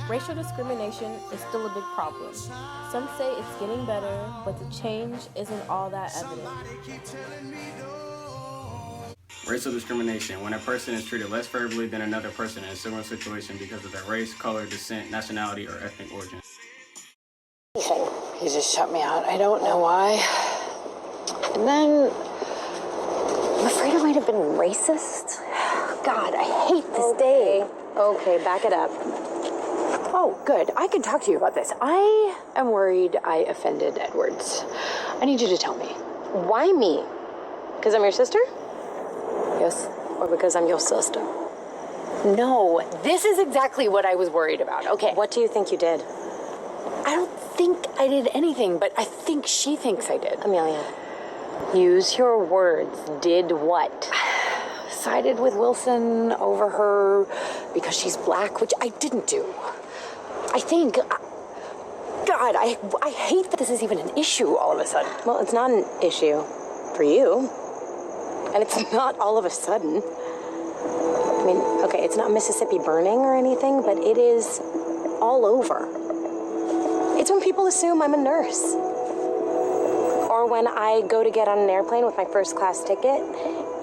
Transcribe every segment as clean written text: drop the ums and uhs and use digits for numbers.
Racial discrimination is still a big problem. Some say it's getting better, but the change isn't all that evident. Racial discrimination, when a person is treated less favorably than another person in a similar situation because of their race, color, descent, nationality, or ethnic origin. He just shut me out. I don't know why. And then, I'm afraid I might have been racist. God, I hate this day. Okay, back it up. Oh, good. I can talk to you about this. I am worried I offended Edwards. I need you to tell me. Why me? Because I'm your sister? Yes. Or because I'm your sister? No, this is exactly what I was worried about. Okay. What do you think you did? I don't think I did anything, but I think she thinks I did. Amelia, use your words. Did what? Sided with Wilson over her because she's black, which I didn't do. I think, God, I hate that this is even an issue all of a sudden. Well, it's not an issue for you. And it's not all of a sudden. I mean, okay, it's not Mississippi burning or anything, but it is all over. It's when people assume I'm a nurse. Or when I go to get on an airplane with my first class ticket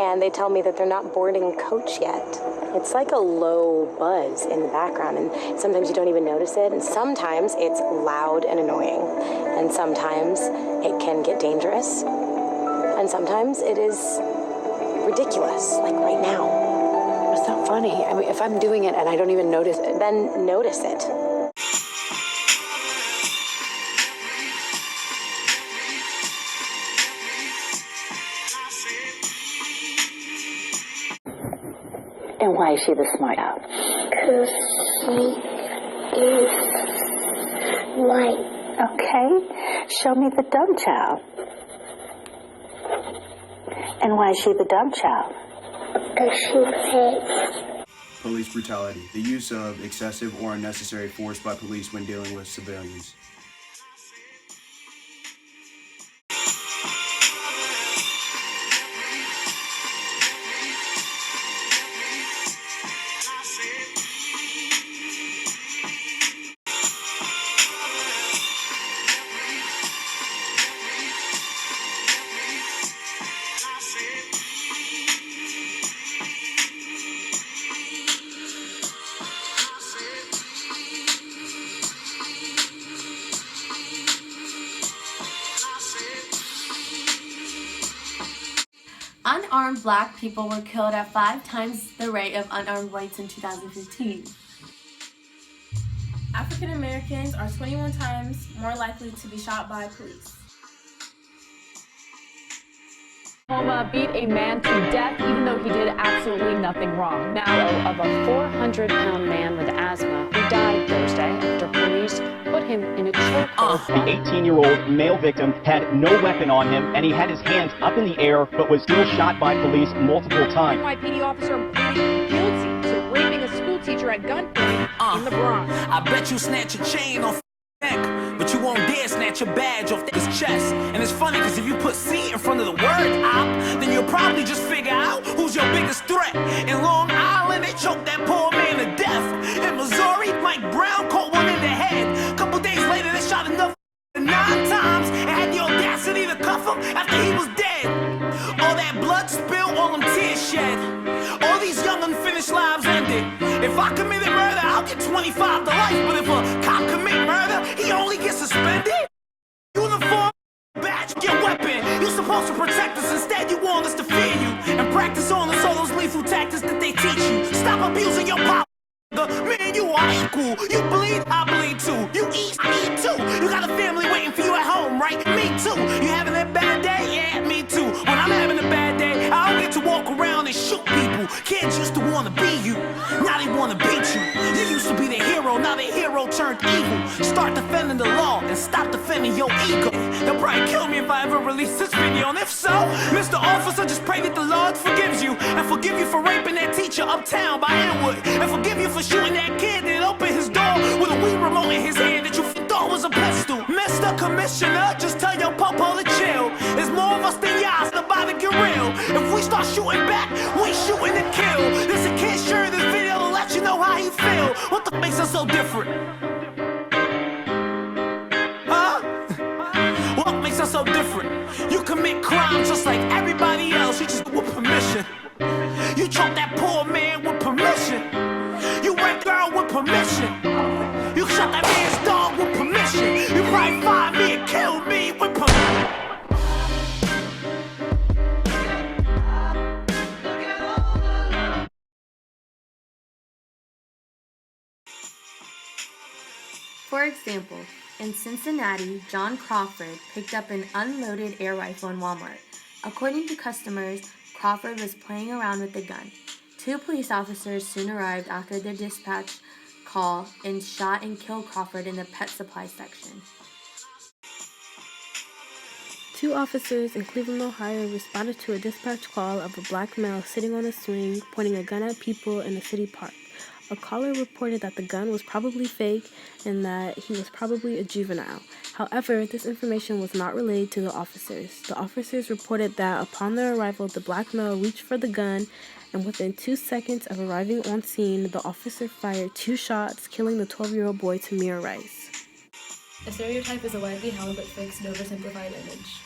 and they tell me that they're not boarding coach yet. It's like a low buzz in the background, and sometimes you don't even notice it, and sometimes it's loud and annoying, and sometimes it can get dangerous, and sometimes it is ridiculous, like right now. It's not funny. I mean, if I'm doing it and I don't even notice it, Then notice it. And why is she the smart out? Because she is white. Okay, show me the dumb child. And why is she the dumb child? Because she pays. Police brutality, the use of excessive or unnecessary force by police when dealing with civilians. Unarmed black people were killed at 5 times the rate of unarmed whites in 2015. African Americans are 21 times more likely to be shot by police. Oklahoma beat a man to death even though he did absolutely nothing wrong. Now of a 400-pound man with asthma who died Thursday after police put him in a chokehold. The 18-year-old male victim had no weapon on him, and he had his hands up in the air, but was still shot by police multiple times. NYPD officer pleading guilty to raping a school teacher at gunpoint in the Bronx. I bet you snatch a chain off neck, but you won't dare snatch a badge off his chest. And it's funny because if you put C in front of the word op, then you'll probably just figure out who's your biggest threat. In Long Island, they choked that poor man to death. In Missouri, Mike Brown caught one in the head. Couple days later, they shot another 9 times and had the audacity to cuff him after he was dead. All that blood spilled, all them tears shed. All these young unfinished lives ended. If I committed murder, I'll get 25 to life. But if a cop commit murder, he only gets suspended. Uniform, badge, your weapon. You're supposed to protect us. Instead, you want us to fear you and practice on us all those lethal tactics that they teach you. Stop abusing your power. Man, you are equal. You bleed, I bleed too. You eat, I eat too. You got a family waiting for you at home, right? Me too. You having a bad day? Yeah, me too. When I'm having a bad day, I don't get to walk around and shoot people. Kids used to want to be you. Now they want to beat you. You used to be the hero. Now the hero turned evil. Start defending the law and stop defending your ego. They'll probably kill me if I ever release this video. And if so, Mr. Officer, just pray that the Lord forgives you. And forgive you for raping that teacher uptown by Inwood. And forgive you for shooting that kid that opened his door with a Wii remote in his hand that you thought was a pistol. Mr. Commissioner, just tell your popo to chill. There's more of us than y'all, so nobody get real. If we start shooting back, we shooting to kill. There's a kid sharing this video to let you know how real. What the makes us so different? Huh? What makes us so different? You commit crimes just like everybody else. You just do it with permission. You choke that poor man with permission. You rape girl with permission. You shot that man's dog with permission. You probably find me and kill me with permission. For example, in Cincinnati, John Crawford picked up an unloaded air rifle in Walmart. According to customers, Crawford was playing around with the gun. 2 police officers soon arrived after their dispatch call and shot and killed Crawford in the pet supply section. 2 officers in Cleveland, Ohio responded to a dispatch call of a black male sitting on a swing, pointing a gun at people in a city park. A caller reported that the gun was probably fake and that he was probably a juvenile. However, this information was not relayed to the officers. The officers reported that upon their arrival, the black male reached for the gun, and within 2 seconds of arriving on scene, the officer fired 2 shots, killing the 12-year-old boy Tamir Rice. A stereotype is a widely held but fixed and oversimplified image.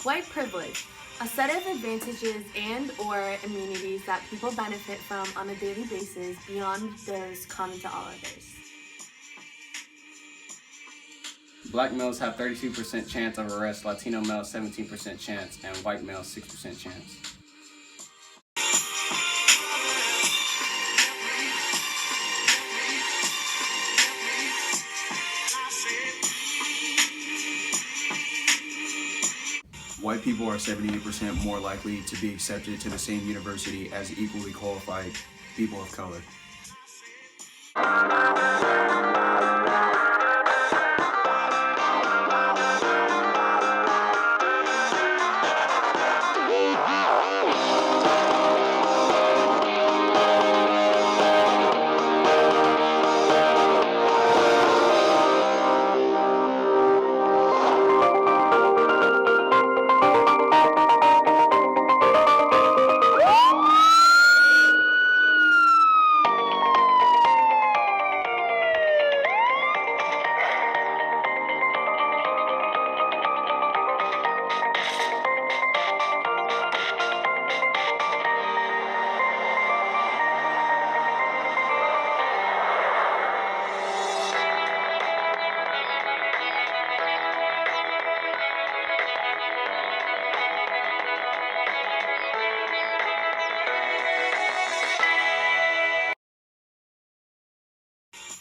White privilege, a set of advantages and/or immunities that people benefit from on a daily basis beyond those common to all others. Black males have 32% chance of arrest, Latino males 17% chance, and white males 6% chance. White people are 78% more likely to be accepted to the same university as equally qualified people of color.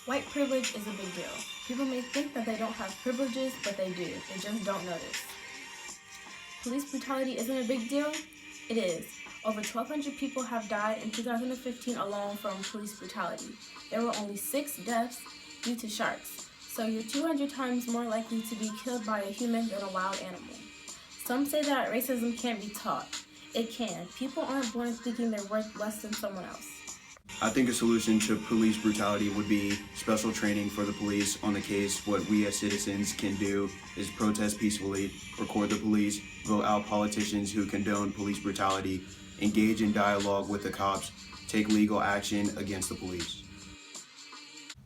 White privilege is a big deal. People may think that they don't have privileges, but they do. They just don't notice. Police brutality isn't a big deal? It is. Over 1,200 people have died in 2015 alone from police brutality. There were only 6 deaths due to sharks. So you're 200 times more likely to be killed by a human than a wild animal. Some say that racism can't be taught. It can. People aren't born thinking they're worth less than someone else. I think a solution to police brutality would be special training for the police on the case. What we as citizens can do is protest peacefully, record the police, vote out politicians who condone police brutality, engage in dialogue with the cops, take legal action against the police.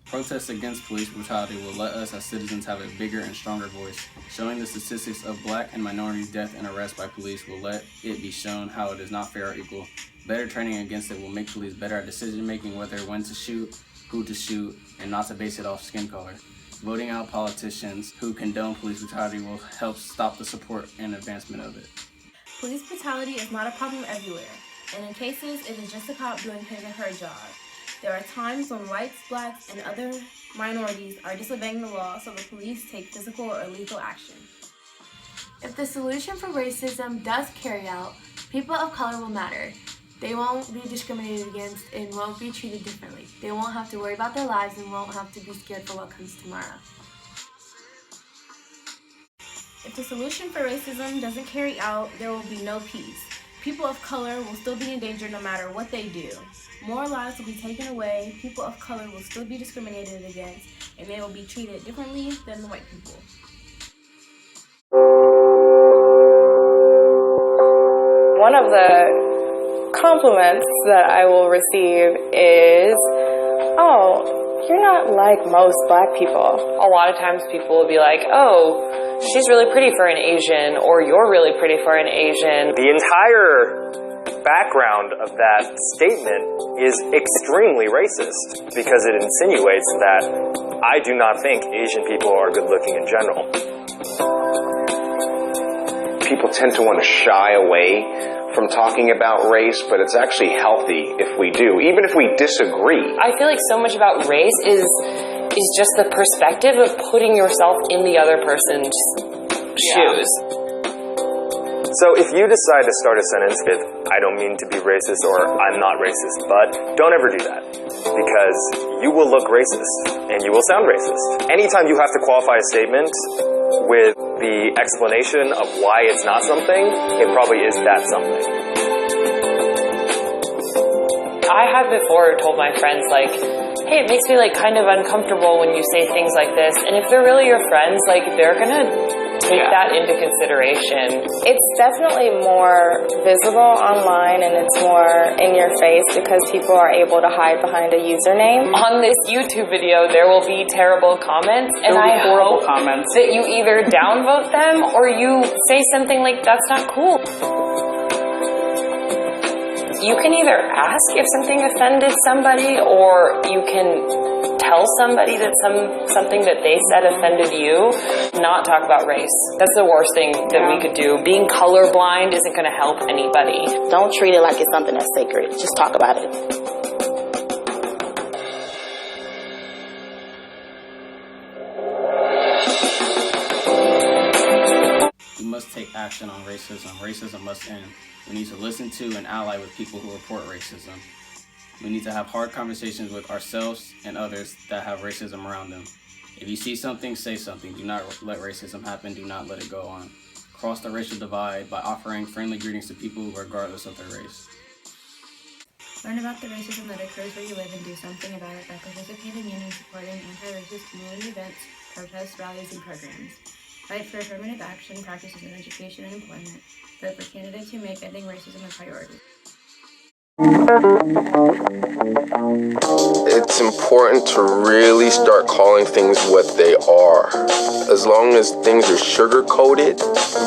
Protests against police brutality will let us as citizens have a bigger and stronger voice. Showing the statistics of black and minority death and arrest by police will let it be shown how it is not fair or equal. Better training against it will make police better at decision making, whether when to shoot, who to shoot, and not to base it off skin color. Voting out politicians who condone police brutality will help stop the support and advancement of it. Police brutality is not a problem everywhere, and in cases, it is just a cop doing his or her job. There are times when whites, blacks, and other minorities are disobeying the law, so the police take physical or lethal action. If the solution for racism does carry out, people of color will matter. They won't be discriminated against and won't be treated differently. They won't have to worry about their lives and won't have to be scared for what comes tomorrow. If the solution for racism doesn't carry out, there will be no peace. People of color will still be in danger no matter what they do. More lives will be taken away, people of color will still be discriminated against, and they will be treated differently than the white people. One of the compliments that I will receive is, "Oh, you're not like most black people." A lot of times people will be like, "Oh, she's really pretty for an Asian," or "You're really pretty for an Asian." The entire background of that statement is extremely racist because it insinuates that I do not think Asian people are good looking in general. People tend to want to shy away from talking about race, but it's actually healthy if we do, even if we disagree. I feel like so much about race is just the perspective of putting yourself in the other person's shoes. So if you decide to start a sentence with, "I don't mean to be racist," or "I'm not racist," but don't ever do that, because you will look racist and you will sound racist. Anytime you have to qualify a statement with the explanation of why it's not something, it probably is that something. I have before told my friends, like, "Hey, it makes me like kind of uncomfortable when you say things like this," and if they're really your friends, like, they're gonna take that into consideration. It's definitely more visible online and it's more in your face because people are able to hide behind a username. On this YouTube video, there will be terrible comments, and I hope that you either downvote them or you say something like, "That's not cool." You can either ask if something offended somebody, or you can tell somebody that something that they said offended you. Not talk about race. That's the worst thing that we could do. Being colorblind isn't going to help anybody. Don't treat it like it's something that's sacred. Just talk about it. We must take action on racism. Racism must end. We need to listen to and ally with people who report racism. We need to have hard conversations with ourselves and others that have racism around them. If you see something, say something. Do not let racism happen. Do not let it go on. Cross the racial divide by offering friendly greetings to people regardless of their race. Learn about the racism that occurs where you live and do something about it by participating in and supporting anti-racist community events, protests, rallies, and programs. Fight for affirmative action practices in education and employment. Vote for candidates who make ending racism a priority. It's important to really start calling things what they are. As long as things are sugar-coated,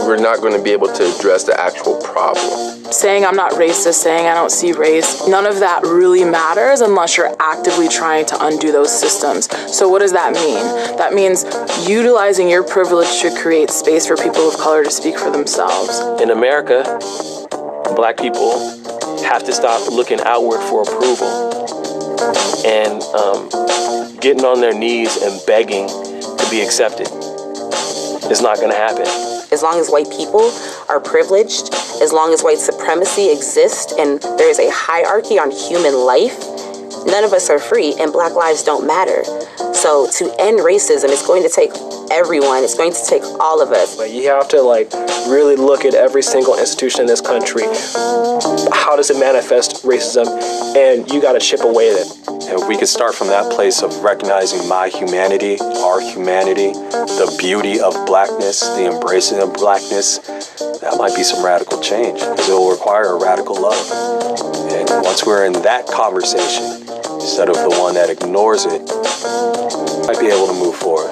we're not going to be able to address the actual problem. Saying I'm not racist, saying I don't see race, none of that really matters unless you're actively trying to undo those systems. So what does that mean? That means utilizing your privilege to create space for people of color to speak for themselves. In America, Black people have to stop looking outward for approval and getting on their knees and begging to be accepted. It's not going to happen. As long as white people are privileged, as long as white supremacy exists and there is a hierarchy on human life, none of us are free and Black lives don't matter. So to end racism, it's going to take everyone. It's going to take all of us. You have to really look at every single institution in this country. How does it manifest racism? And you got to chip away at it. And we could start from that place of recognizing my humanity, our humanity, the beauty of blackness, the embracing of blackness. That might be some radical change, because it will require a radical love. And once we're in that conversation, instead of the one that ignores it, might be able to move forward.